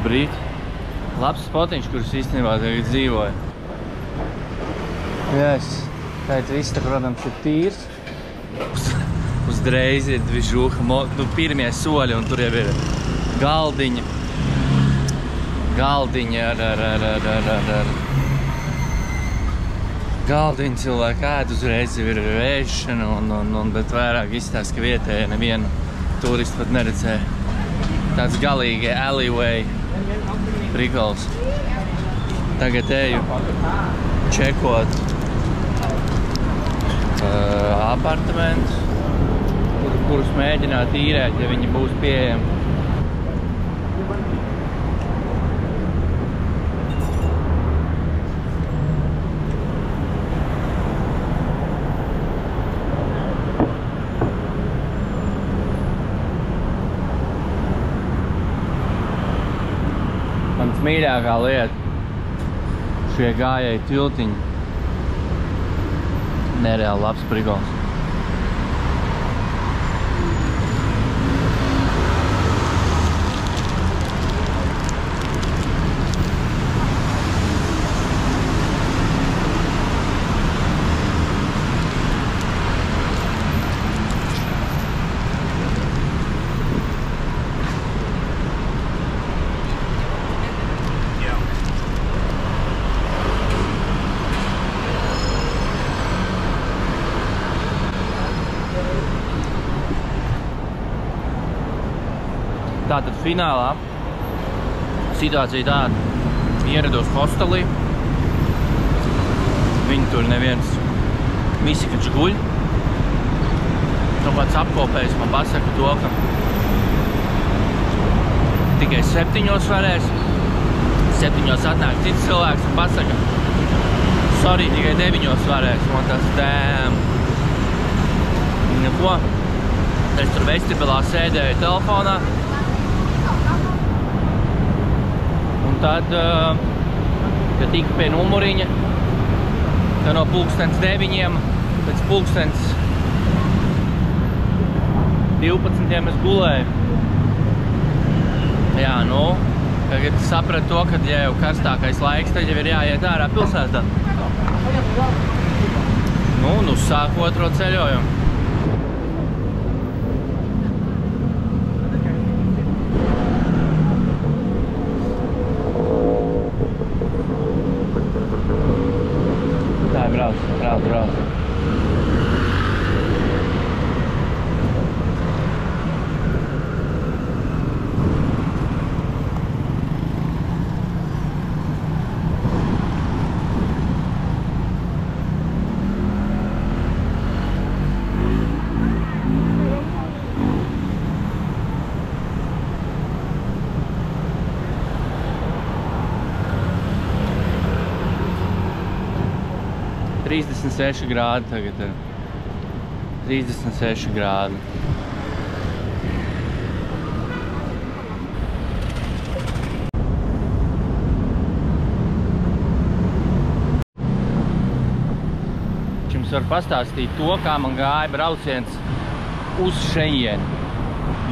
Labrīt. Labs spotiņš, kurus īstenībā tagad dzīvoju. Jā, es teicu, viss te, protams, ir tīrs. Uzreiz ir dvižūha, pirmie soļi, un tur jau ir galdiņa. Galdiņa ar galdiņu cilvēku ēd, uzreiz jau ir vēšana, bet vairāk izstāst, ka vietēji nevienu turistu pat neredzēja. Tāds galīgi alleyway prikals. Tagad eju čekot apartamentus, kurus mēģināt īrēt, ja viņi būs pieejami. Mans mīļākā lieta šie gājēji tiltiņi. Nereāli labs prikals. Tātad finālā situācija tāda, ierados hostelī, viņi tur neviens, visi kaču guļ. Kāds apkopējs man pasaka to, ka tikai 7 varēs, 7 atnāk cits cilvēks un pasaka, sorry, tikai 9 varēs, un tas dēm. Neko, es tur vestibilā sēdēju telefonā. Tad, kad tika pie numuriņa, tad no 9:00 pēc 12:00 es gulēju. Jā, tagad sapratu to, ka ja jau karstākais laiks, tad jau ir jāiet ārā pilsētā. Sāku otro ceļojumu. Brauc. 36 grādi tagad ir. 36 grādi. Jums var pastāstīt to, kā man gāja brauciens uz šejieni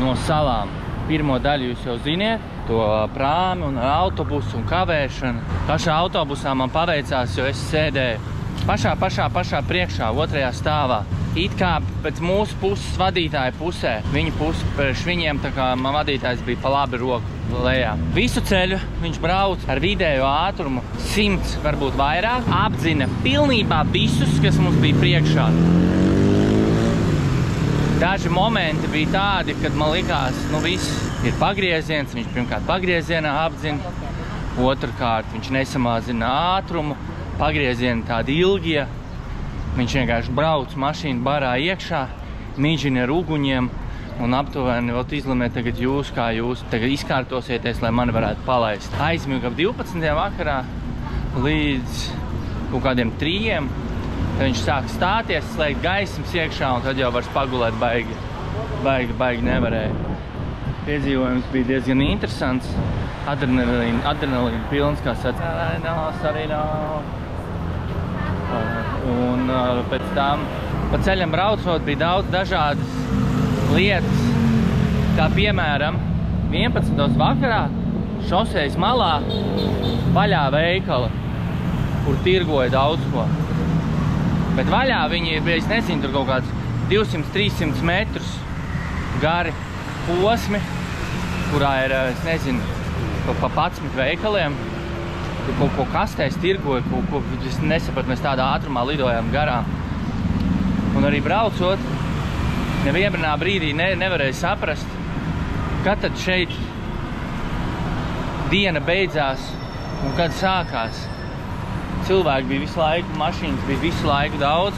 no salām. Pirmo daļu jūs jau ziniet, to prāmi un autobusu un kavēšanu. Pašā autobusā man paveicās, jo es sēdēju pašā priekšā, otrajā stāvā. It kā pēc mūsu puses vadītāja pusē. Viņa puse priekš viņiem, tā kā man vadītājs bija pa labi roku lejā. Visu ceļu viņš brauc ar vidējo ātrumu 100, varbūt vairāk. Apdzina pilnībā visus, kas mums bija priekšā. Daži momenti bija tādi, kad man likās, viss ir pagrieziens. Viņš pirmkārt pagriezienā apdzina. Otrkārt viņš nesamazina ātrumu. Pagriezieni tādi ilgie. Viņš vienkārši brauc mašīnu barā iekšā, mīģina ar uguņiem un aptuveni vēl izlemē tagad jūs, kā jūs tagad izkārtosieties, lai mani varētu palaist. Aizmigu ap 12. vakarā līdz kaut kādiem 3. Tad viņš sāk stāties, slēgt gaismas iekšā un tad jau vairs pagulēt baigi nevarēja. Piedzīvojums bija diezgan interesants. Adrenalīna pilns, kā sacīja. Un pēc tam pa ceļam braucot bija daudz dažādas lietas, kā piemēram 11. vakarā šosejas malā vaļā veikali, kur tirgoja daudz ko. Bet vaļā viņi ir, es nezinu, tur kaut kāds 200-300 metrus gari posmi, kurā ir, es nezinu, pa 11 veikaliem, kur kaut ko kastēs tirgoja, ko es nesapratu, mēs tādā ātrumā lidojām garām. Un arī braucot, nevienā brīdī nevarēja saprast, kad tad šeit diena beidzās un kad sākās. Cilvēki bija visu laiku, mašīnas bija visu laiku daudz,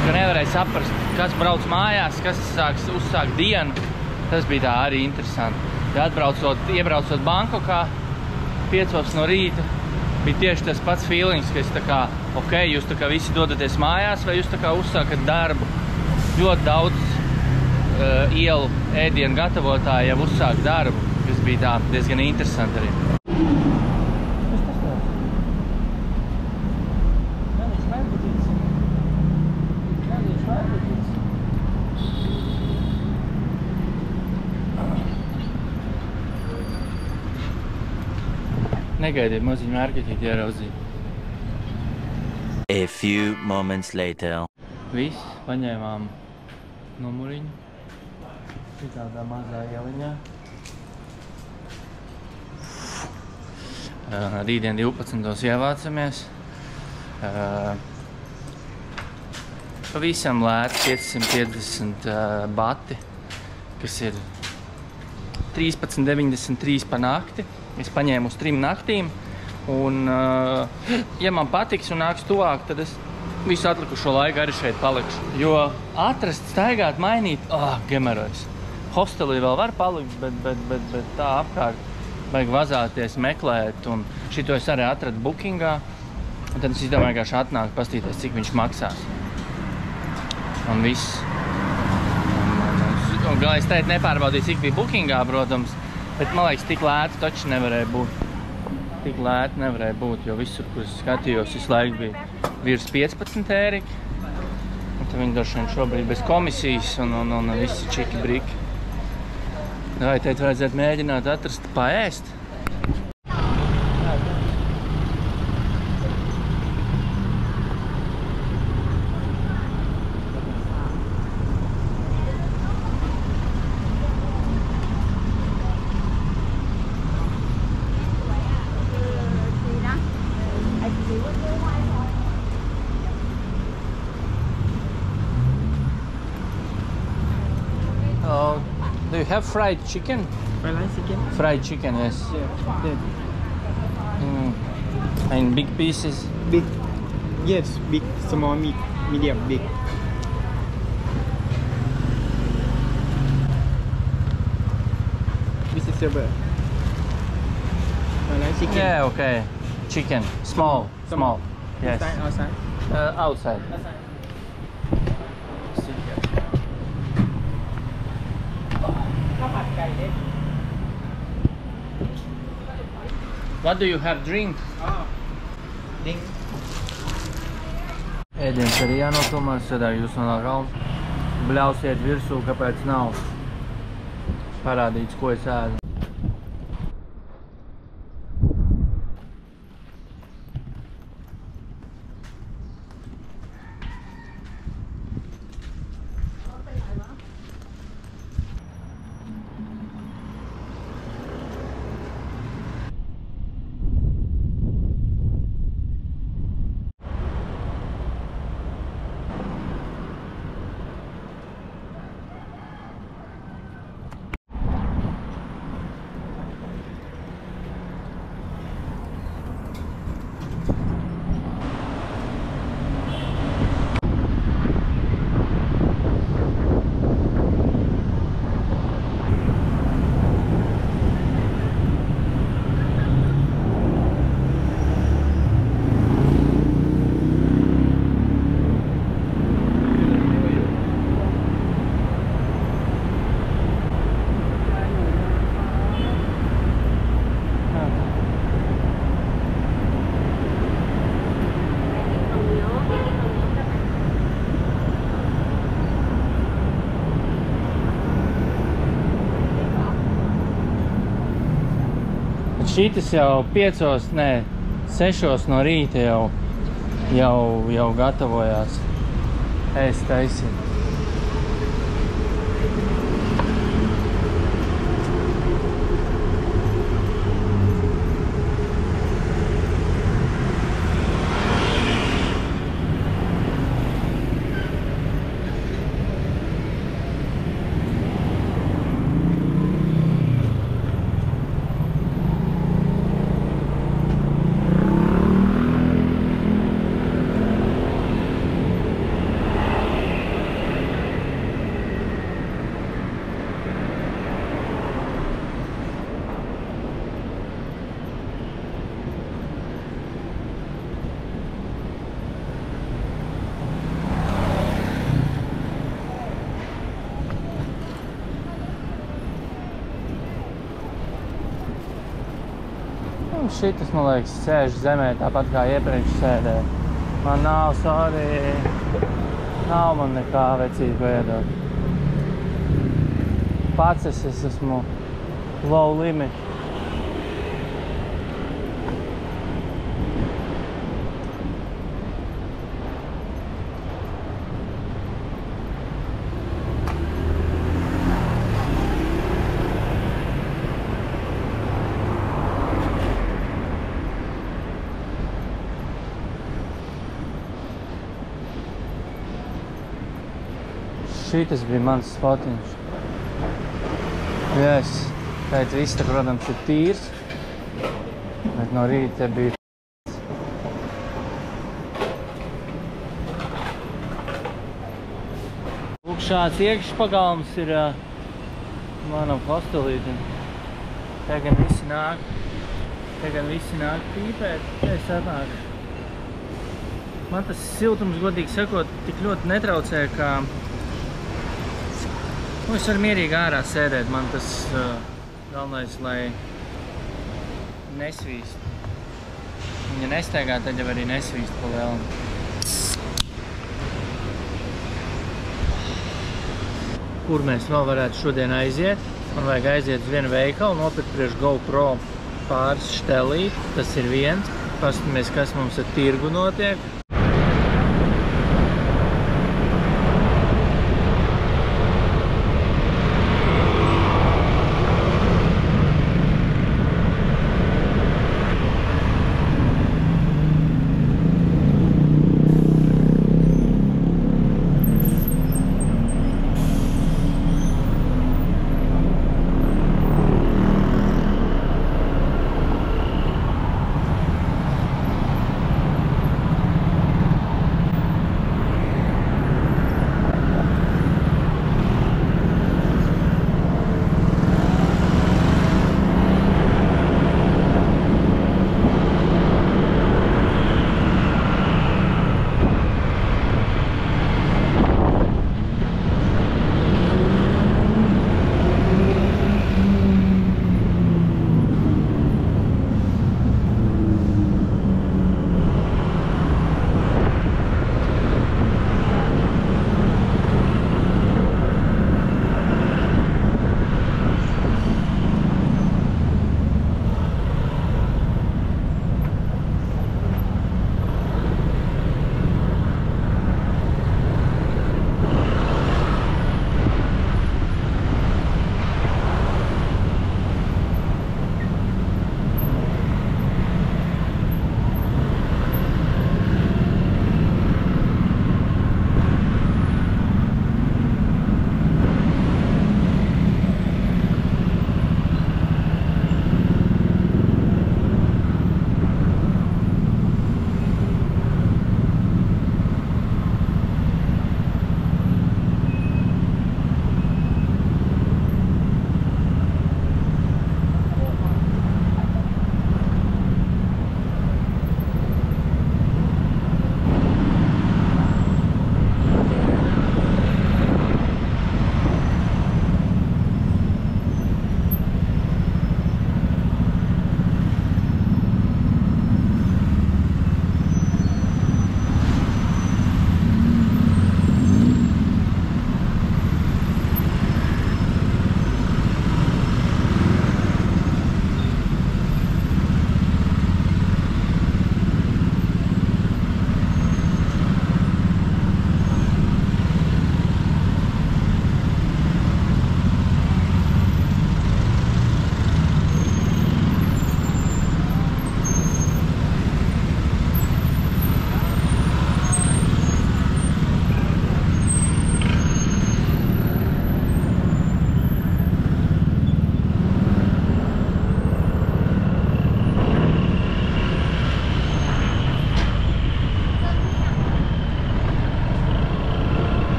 ka nevarēja saprast, kas brauc mājās, kas uzsāk dienu. Tas bija tā arī interesanti. Ja iebraucot Bankokā 5 no rīta, bija tieši tas pats feelings, ka es tā kā, ok, jūs tā kā visi dodaties mājās, vai jūs tā kā uzsākat darbu. Ļoti daudz ielu ēdienu gatavotāji jau uzsāk darbu, kas bija tā diezgan interesanti arī. Negaidiet maziņu mērķetīti ieraudzīt. A few moments later. Viss, paņēmām numuriņu. Tādā mazā ieliņā. Rītdien 12. ievācamies. Pavisam lēti 550 bati, kas ir 13,93 pa nakti. Es paņēmu uz 3 naktīm, un, ja man patiks un nāks tuvāk, tad es visu atlikušo laiku arī šeit palikšu. Jo atrast, staigāt, mainīt, gemerojas. Hostelī vēl var palikt, bet tā apkārt vajag vazāties, meklēt, un šito es arī atradu bookingā, un tad es izdomāju, vienkārši atnākt, pastīties, cik viņš maksās. Un viss. Un es teicu, nepārbaudīju, cik bija bookingā, protams, bet, man liekas, tik lēti taču nevarēja būt. Tik lēti nevarēja būt, jo visur, kur es skatījos, visu laiku bija virs 15 ēriki. Un tad viņi droši vien šobrīd bez komisijas un visi čiki briki. Vai teikt, vajadzētu mēģināt atrast paēst? Do you have fried chicken? Fried chicken? Fried chicken, yes. Yeah. And big pieces? Big. Yes, big, small, medium, big. This is your bird. Fried chicken? Yeah, okay. Chicken. Small. Yes. Inside, outside? Outside. What do you have drink? Drink. Ēdienas arī jānofilmē, sēdāk jūs no kalna. Bļausiet virsū, kāpēc nav parādīts, ko es ēdu. šitas jau 6 no rīta jau gatavojās ēst taisīt. Šitas, man liekas, sēž zemē tāpat kā iepriekš sēdēja. Man nav, sorry, nav man nekā vecību iedot. Pats es esmu low limit. Šitas bija mans spotiņš. Yes. Pēc viss te, protams, ir tīrs. Bet no rīta bija Lūk, šāds iekšpagalms ir manam hostelītim. Te gan visi nāk pīpēt. Te es atnāku. Man tas siltums, godīgi sakot, tik ļoti netraucē, ka es varu mierīgi ārā sēdēt, man tas galvenais, lai nesvīst. Ja nestaigā, tad jau arī nesvīst pa lielu. Kur mēs vēl varētu šodien aiziet? Man vajag aiziet uz vienu veikalu, nopirkt priekš GoPro pāris štelīt. Tas ir viens. Paskatāmies, kas mums ar tirgu notiek.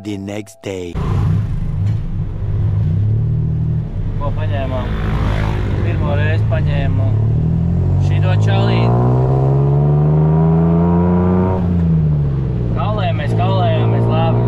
the next day. Ko paņēmām? Pirmo reizi paņēmu šito čalīti. Kaulējāmies labi.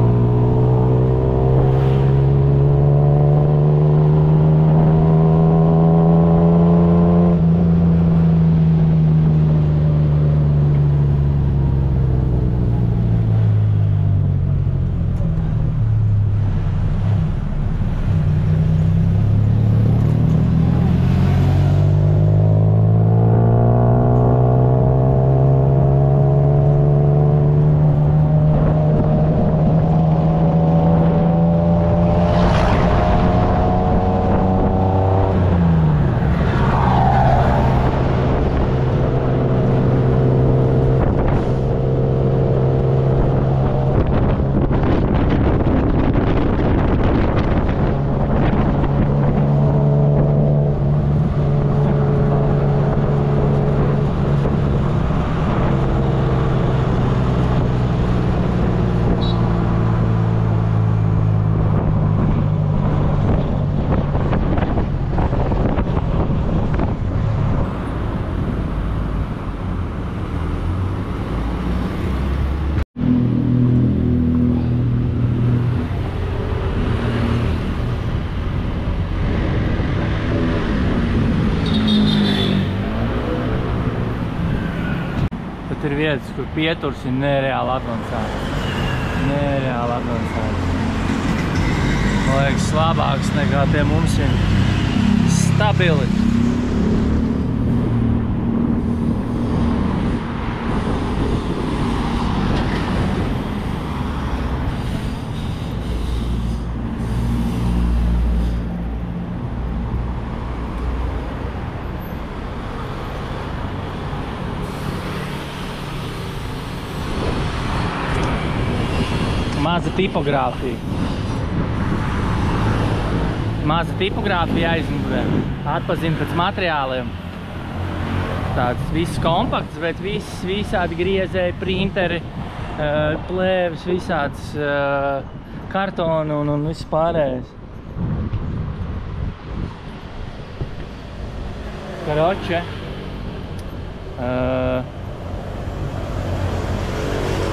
Ir vietas, kur pieturs ir nereāli advancēts. Nereāli advancēts. Man liekas, labāks nekā tie mums ir stabili. Maza tipogrāfija. Maza tipogrāfija aizmugurē. Atpazina pēc materiāliem. Tāds viss kompakts, bet visādi griezēji, printeri, plēvis, visāds kartonu un viss pārējais. Karoče.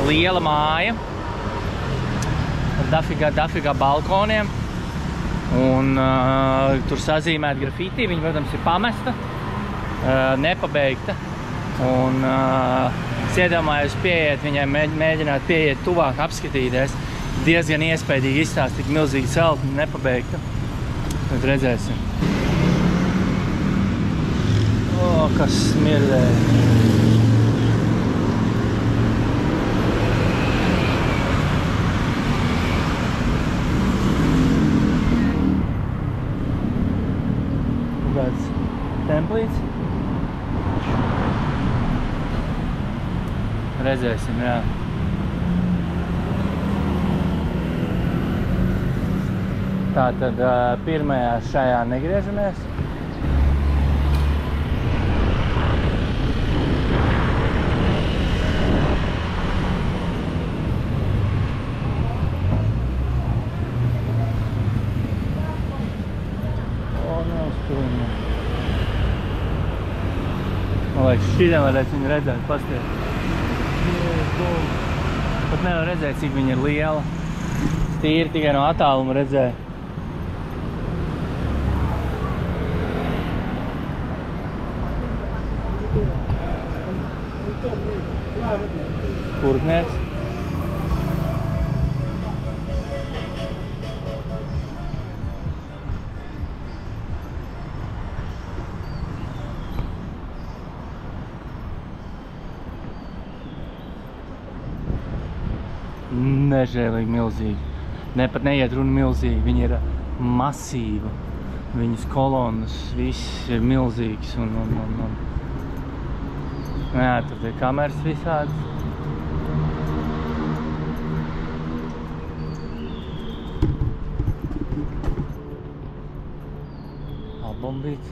Liela māja. Dafigā balkoniem un tur sazīmēt grafiti. Viņa, protams, ir pamesta, nepabeigta un es iedomājos pieiet viņai, mēģināt pieiet tuvāk, apskatīties. Diezgan iespējīgi izstāst tik milzīgi celtni, nepabeigta. Tad redzēsim. O, kas smirdēja. Templīts. Redzēsim, jā. Tātad pirmajā šajā negriežamies. Man liekas, šķidien varētu viņu redzēt, pastiet. Pat nevar redzēt, cik viņa ir liela. Tīri tikai no attāluma redzēja. Kurpnieks. Nežēlīgi milzīgi. Pat neiet runa milzīgi. Viņa ir masīva. Viņas kolonas viss ir milzīgs un jā, tur ir kameras visādas. Albumbīts.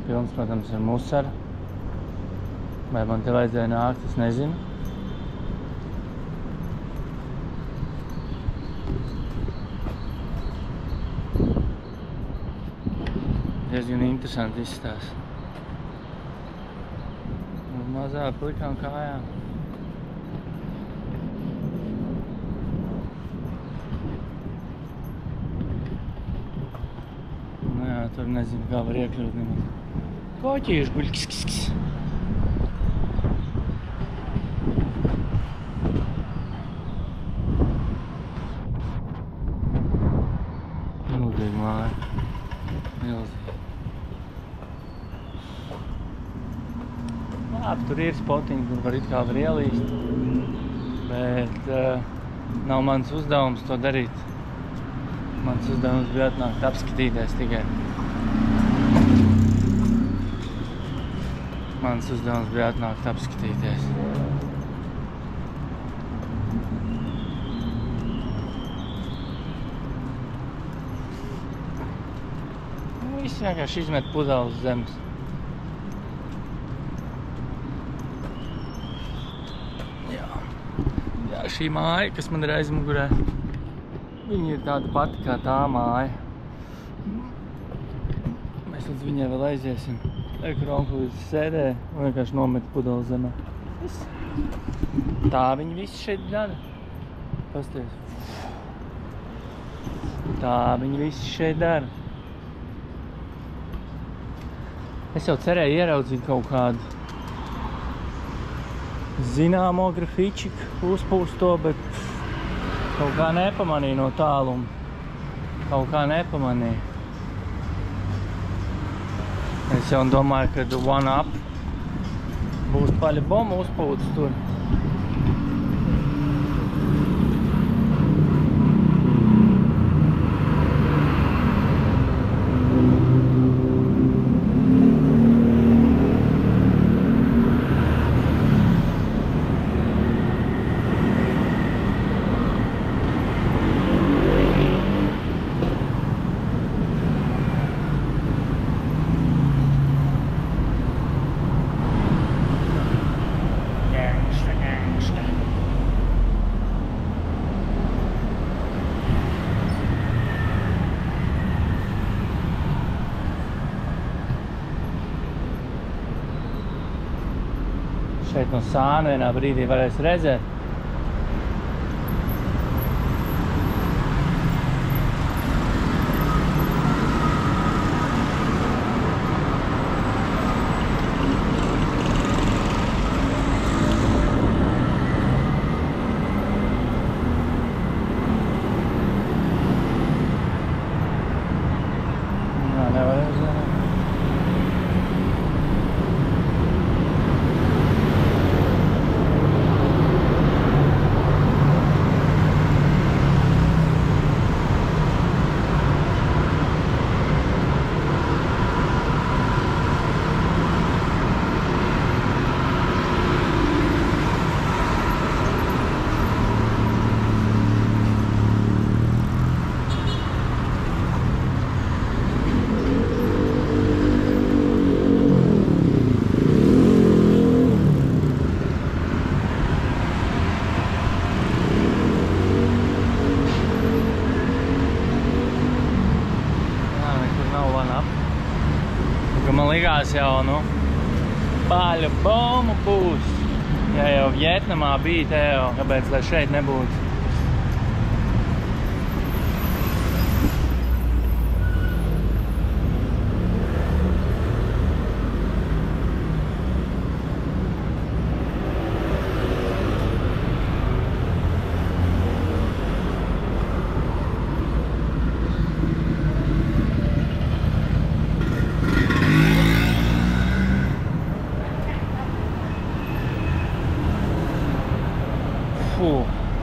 Pilns, protams, ir musara. Vai man te vajadzēja nākt, es nezinu. Diezgan interesanti izstāst. Uz mazā plikām kājām. Nu jā, tur nezinu, kā var iekļūt nemaz. Koķīši guļ, kis. Milzīgi māja. Milzīgi. Labi, tur ir spotiņi, kur var it kā var ielīst, bet nav mans uzdevums to darīt. Mans uzdevums bija atnākt apskatīties tikai. Mans uzdevums bija atnākt apskatīties. Viss vienkārši izmet pudeli uz zemes. Jā, šī māja, kas man ir aizmugurē, viņa ir tāda pati kā tā māja. Mēs līdz viņai vēl aiziesim. Kur onkulis sēdē un vienkārši nomet pudeli zemē. Viss. Tā viņi visi šeit dara. Pasties. Tā viņi visi šeit dara. Es jau cerēju ieraudzīt kaut kādu zināmo grafičiku uzpūsto, bet kaut kā nepamanīju no tāluma. Kaut kā nepamanīju. Es jau domāju, ka One Up būs paļaboma uzpūtas tur. Šeit no sāna vienā brīdī varēs redzēt. Nā, nevar redzēt. Man likās jau, paļa bombu būs. Ja jau Vietnamā bija, te jau, kāpēc lai šeit nebūtu.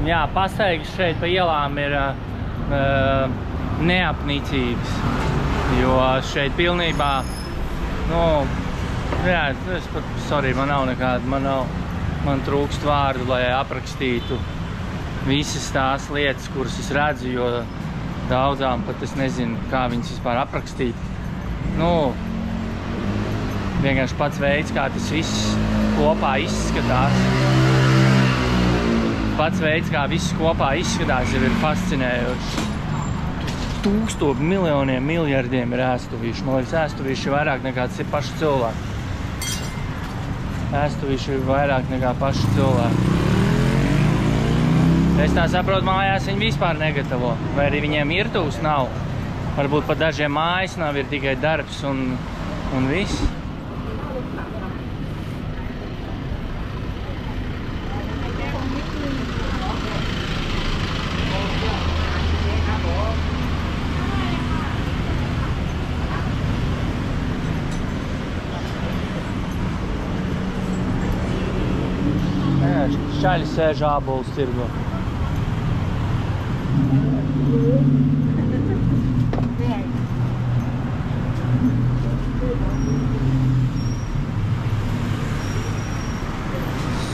Jā, pastaigas šeit pa ielām ir neapnicīgas, jo šeit pilnībā, jā, es pat, sorry, man nav nekāda, man trūkst vārdu, lai aprakstītu visas tās lietas, kuras es redzu, jo daudzām pat es nezinu, kā viņas vispār aprakstīt. Vienkārši pats veids, kā tas viss kopā izskatās. Pats veids, kā viss kopā izskatās, jau ir fascinējoši. Miljoniem, miljardiem ir ēstuvīši. Man liekas, ēstuvīši ir vairāk nekā paši cilvēki. Ēstuvīši ir vairāk nekā paši cilvēki. Es tā saprotu, mājās viņi vispār negatavo. Vai arī viņiem irtūs nav. Varbūt pat dažiem mājas nav, ir tikai darbs un viss. Šaļi sēž ābolus tirgo.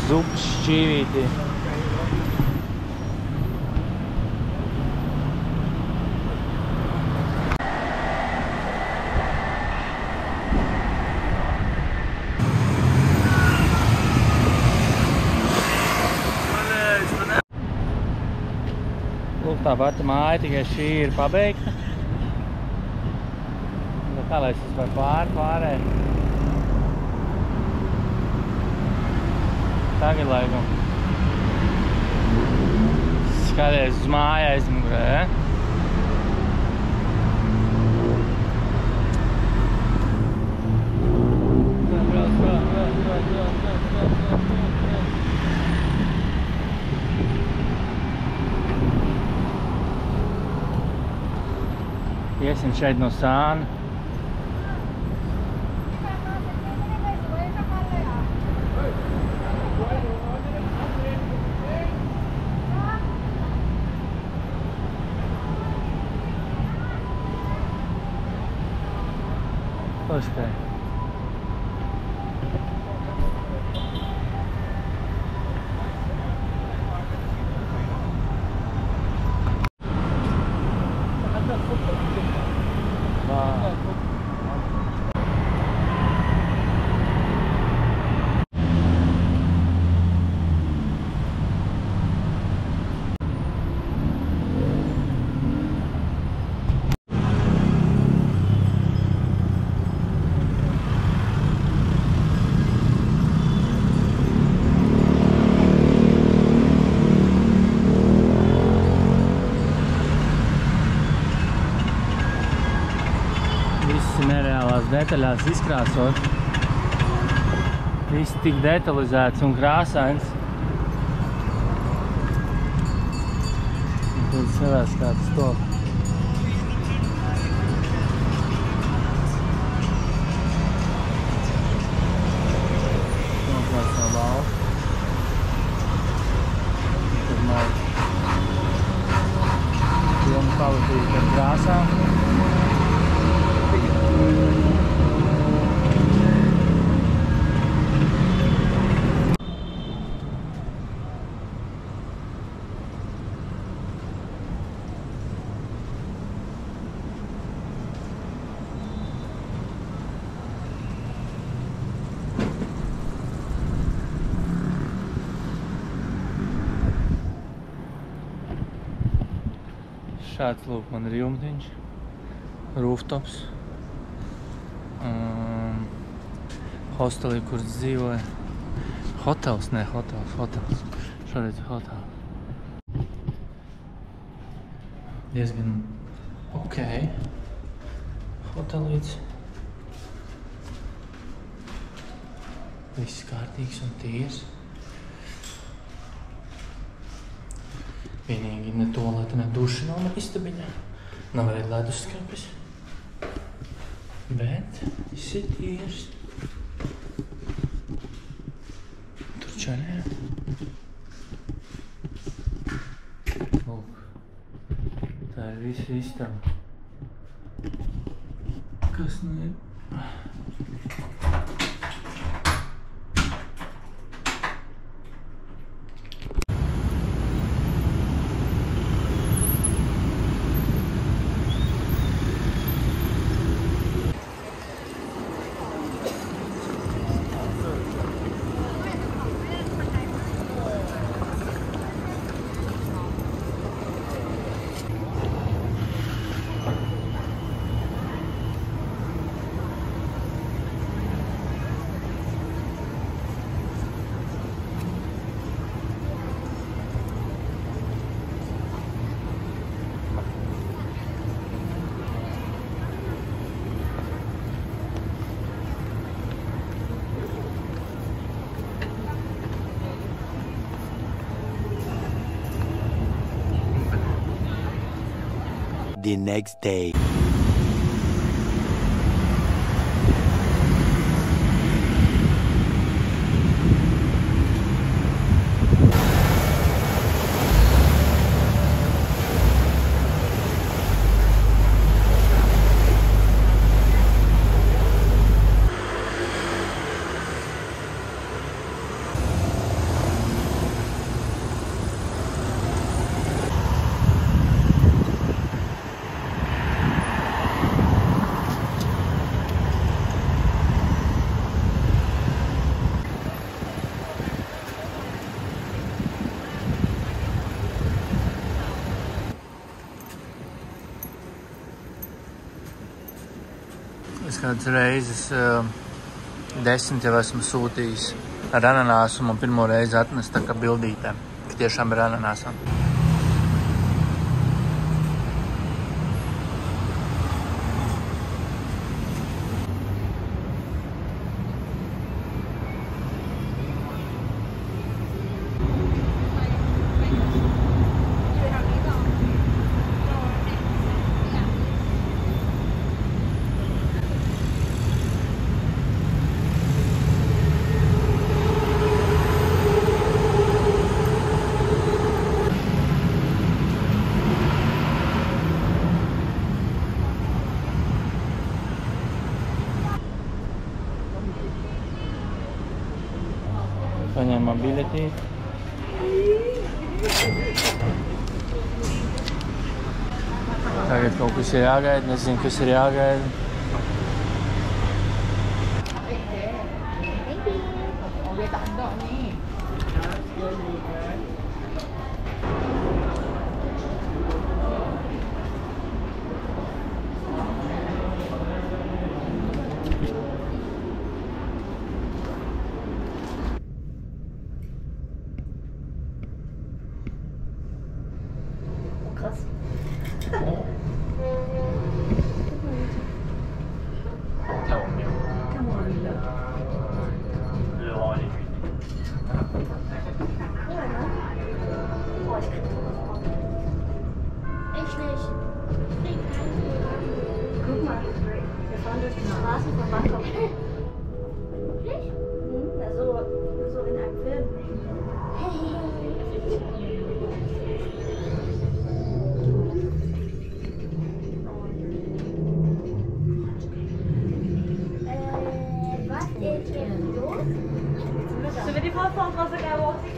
Zupas šķīvīti. Lūk, tā pati māja, tikai šī ir pabeigta. Kā lai es varu pārēt? Tagad laikam. Skaties uz māju aizmugurē, ja? Iesim šeit no Sāna. Poskaj. Nereālās detaļās izkrāsot. Viss tik detalizēts un krāsains. Un tad savās kāds top. Noklāts no balvas. Tad nav pilna palatība ar krāsām. Šāds, lūk, man ir jumtiņš, rooftops, hostelī, kur dzīvoja. Hotels, ne hotels, hotels. Šoreiz hotel. Diezgan ok. Hotelīts. Viss kārtīgs un tīrs. Vienīgi ne tualete, ne duša nav ne istabiņā. Nav arī leduskapis. Bet viss ir tīrs. Tur čaļē. Lūk. Tā ir visa istaba. Kas nu ir? the next day. Es kādas reizes 10 jau esmu sūtījis ar ananāsu, un pirmo reizi atnest tā kā bildītē, ka tiešām ir ananāsā. Paņēmām biļetīti. Tagad kaut kas ir jāgaida, nezinu, kas ir jāgaida. Guck mal, wir fahren durch die Straßen von Bangkok. Wirklich? So in einem Film. Was ist jetzt los? So die Frau von Frau Sagawati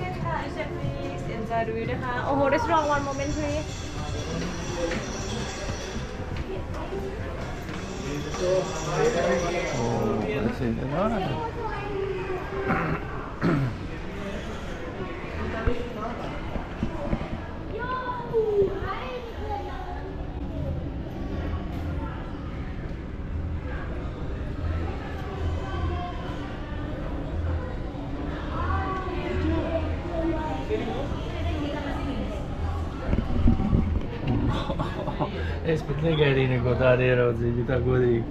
chef please inside the video. Oh, hold this wrong one moment please. Parece nada. Es pat negaidīju neko tādu ieraudzīt, ja tā godīgi.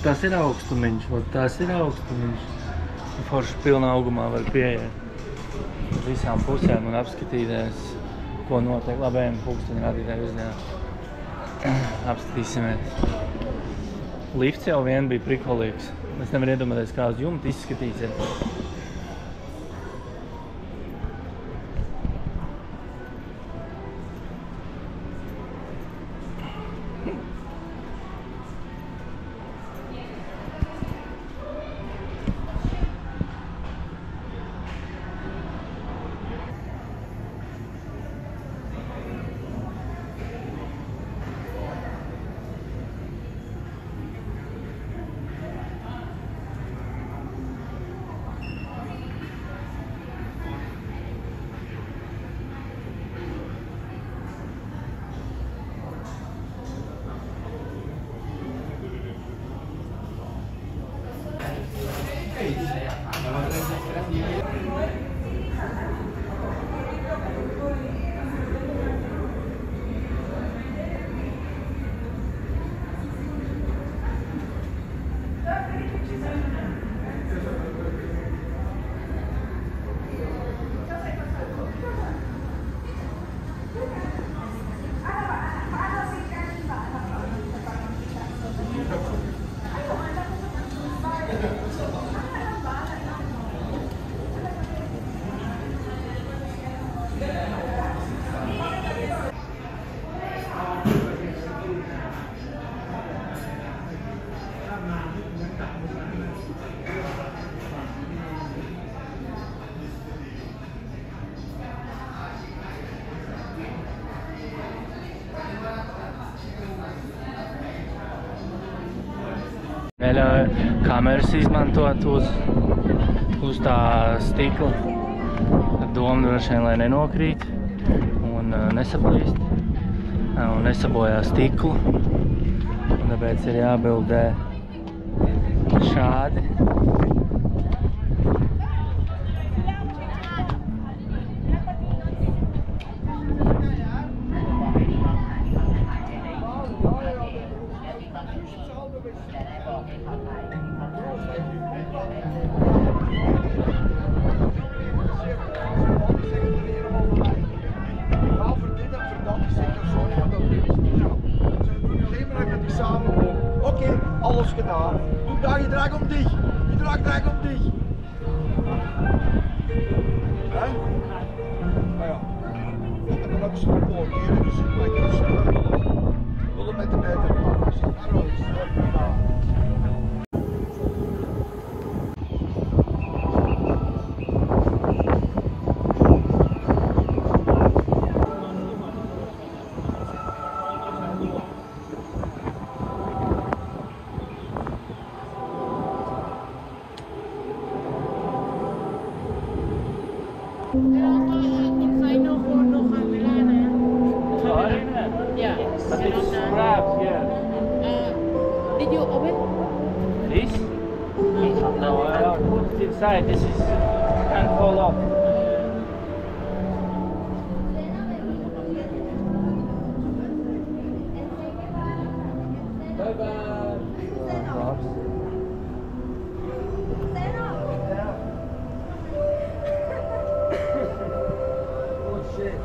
Tas ir augstumiņš, tas ir augstumiņš. Forši pilnā augumā var pieiet visām pusēm un apskatīties, ko notiek. Labi, ejam pulksteņu rādītāju uzņēmā. Apskatīsimies. Lifts jau vien bija prikolīgs. Es nevaru iedomāties, kā uz jumta izskatīsies. Neļauj kameras izmantot uz tā stikla. Ar domu droši vien, lai nenokrīt un nesaplīst un nesabojā stiklu. Un tāpēc ir jābildē šādi. Oké, alles gedaan. Doe daar, je draait om dich. Je draait om dich. Hè? Nou ja. En dan heb je zo'n poortje. Dus ik maak het sneller. Willen met de meter pakken. But it's wrapped here. Did you open? This? No, I'll put it inside. This is can't fall off. Bye bye. Oh shit.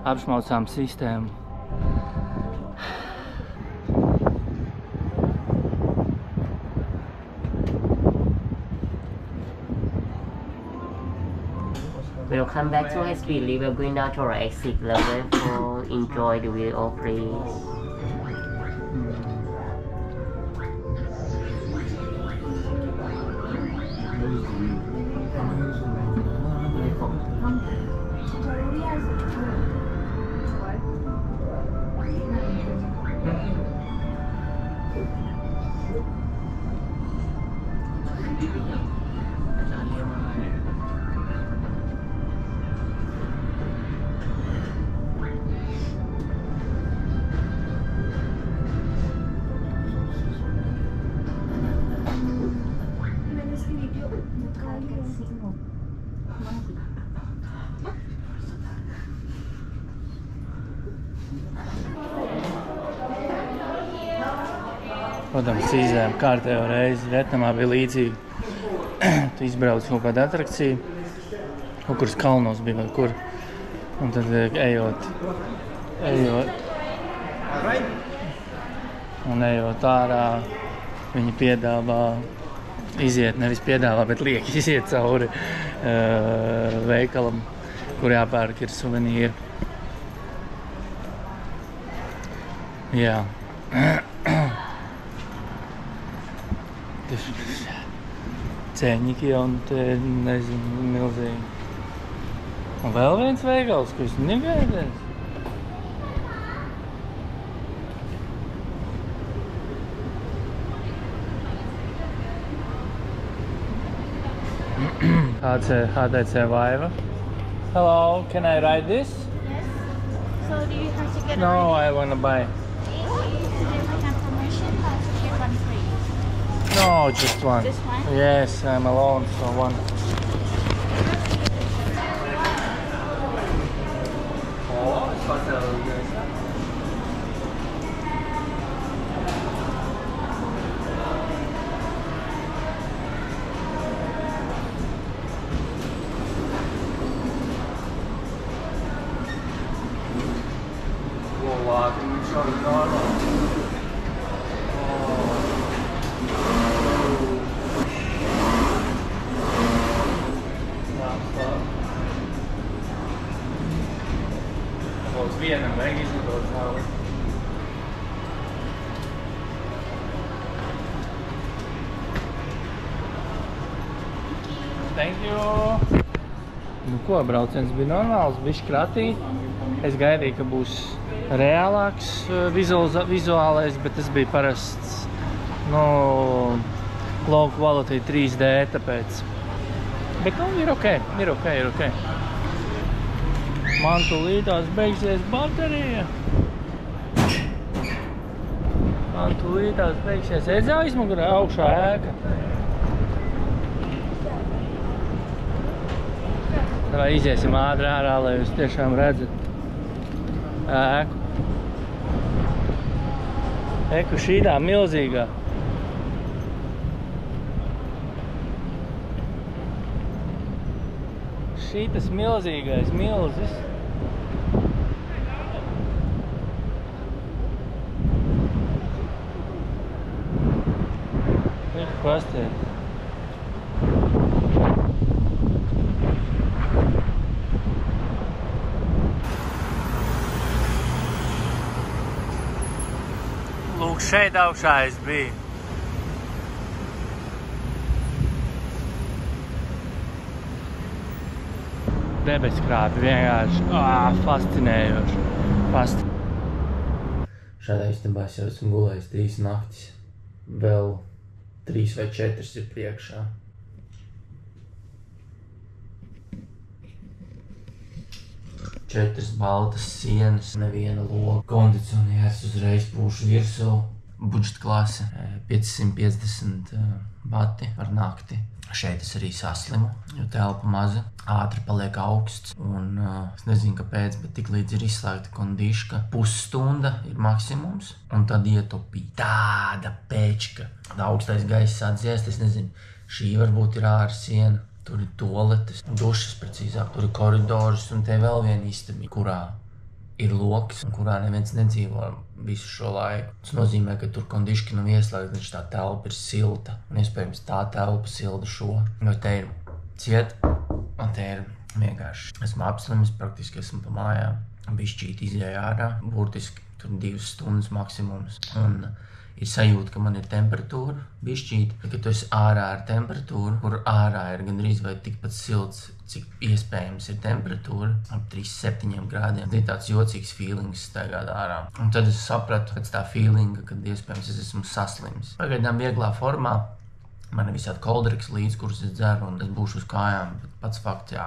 Apšmaucām sistēmu. Welcome back to High Speed Live. We're going down to our exit level for enjoy the view of please. Protams, izējām kārtējo reizi. Vietnamā bija līdzīgi. Tu izbrauc kaut kādu atrakciju, kaut kuras kalnos bija vai kur. Un tad ejot ārā, viņi piedāvā iziet, nevis piedāvā, bet liek iziet cauri veikalam, kur jāpērk ir suvenīri. Jā. Ceņiki jau, te nezinu, milzīgi. Un vēl viens veikals, ko es negaidēju. HTC Vive. Hello, can I ride this? Yes. So do you have to get No, I wanna buy. Is there like a promotion or to get one free? No, just one. Just one? Yes, I'm alone, so one. Thank you! Nu ko, brauciens bija normāls, bišķi kratīgi. Es gaidīju, ka būs reālāks vizuālais, bet tas bija parasts, low quality 3D, tāpēc. Bet, ir ok. Man tūlītās beigsies baterija. Edzā izmugurē augšā ēka. Vai iziesim ātri ārā, lai jūs tiešām redzat ēku. Eku šīdā milzīgā. Šītas milzīgais milzis. Pastiet. Lūk, šeit augšā es biju. Debeskrāpi vienkārši fascinējoši. Šādā istabā es jau esmu gulējis 3 naktis. Vēl 3 vai 4 ir priekšā. Četras baltas sienas, neviena loga. Kondicionieris uzreiz pūš virsū. Budžeta klase 550 bati par nakti. Šeit es arī saslimu, jo telpa maza, ātri paliek augsts. Un es nezinu, kāpēc, bet tik līdz ir izslēgta kondiška. Pusstunda ir maksimums, un tad ietopīja tāda pečka. Augstais gaiss atdziest, es nezinu, šī varbūt ir ārā siena. Tur ir toaletes, dušas precīzāk, tur ir koridors un te vēl viena istaba, kurā ir loks un kurā neviens nedzīvo visu šo laiku. Tas nozīmē, ka tur kondiški nav ieslēgta, taču tā telpa ir silta. Un iespējams tā telpa silda šo. Jo te ir ciet, un te ir vienkārši. Esmu apslimis, praktiski esmu pa mājām. Bišķīt izēja ārā, burtiski tur 2 stundas maksimums. Un ir sajūta, ka man ir temperatūra bišķīt, ka tu esi ārā ar temperatūru, kur ārā ir gandrīz vai tikpat silts, cik iespējams ir temperatūra, ap 37 grādiem. Tā ir tāds jocīgs feelings staigāt ārā. Un tad es sapratu pēc tā feelinga, kad iespējams es esmu saslims. Pagaidām vieglā formā, man ir visādi koldriks līdz, kurus es dzeru, un es būšu uz kājām, bet pats fakts, jā.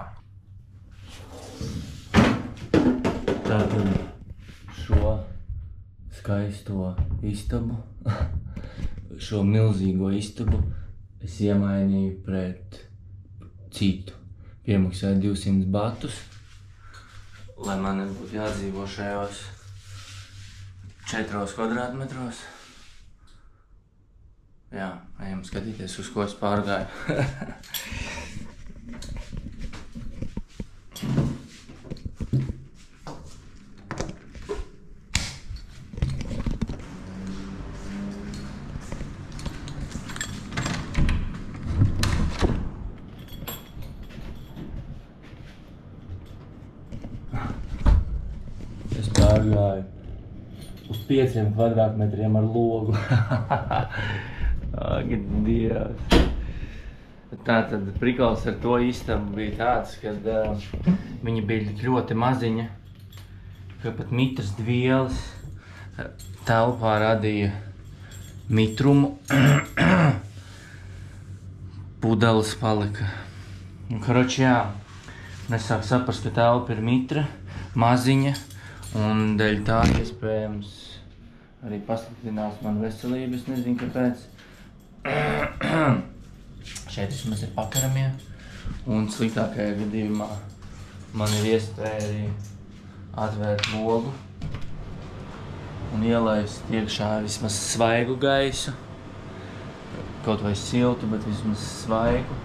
Tātad šo skaisto istabu, šo milzīgo istabu es iemainīju pret citu. Piemaksāju 200 batus, lai man nebūtu jādzīvo šajos 4 kvadrātmetros. Jā, ejam skatīties, uz ko es pārgāju. Es pārgāju uz 5 kvadrātmetriem ar logu. Ak, Dievs. Tātad prikals ar to istabu bija tāds, kad viņa bija ļoti maziņa, ka pat mitras dvielas telpā radīja mitrumu. Pudeles palika. Un, karoči, jā, nesāk saprast, ka telpa ir mitra, maziņa, un dēļ tā iespējams arī pasliktinās man veselību, es nezinu, kāpēc. Šeit vismaz ir pakaramie, un sliktākajā gadījumā man ir iespēja arī atvērt logu un ielaist iekšā vismaz svaigu gaisu. Kaut vai siltu, bet vismaz svaigu.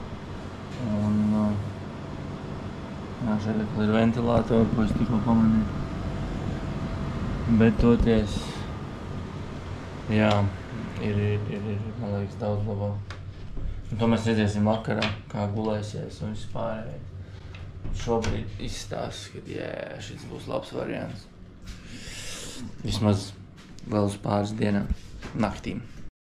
Un jā, šeit ir ventilātori, ko es tikko pamanīju. Bet toties, jā, ir, man liekas, daudz labāk. Un to mēs redzēsim vakarā, kā gulēsies un viss pārējais. Šobrīd izstāsta, ka jā, šis būs labs variants. Vismaz vēl uz pāris dienām, naktīm.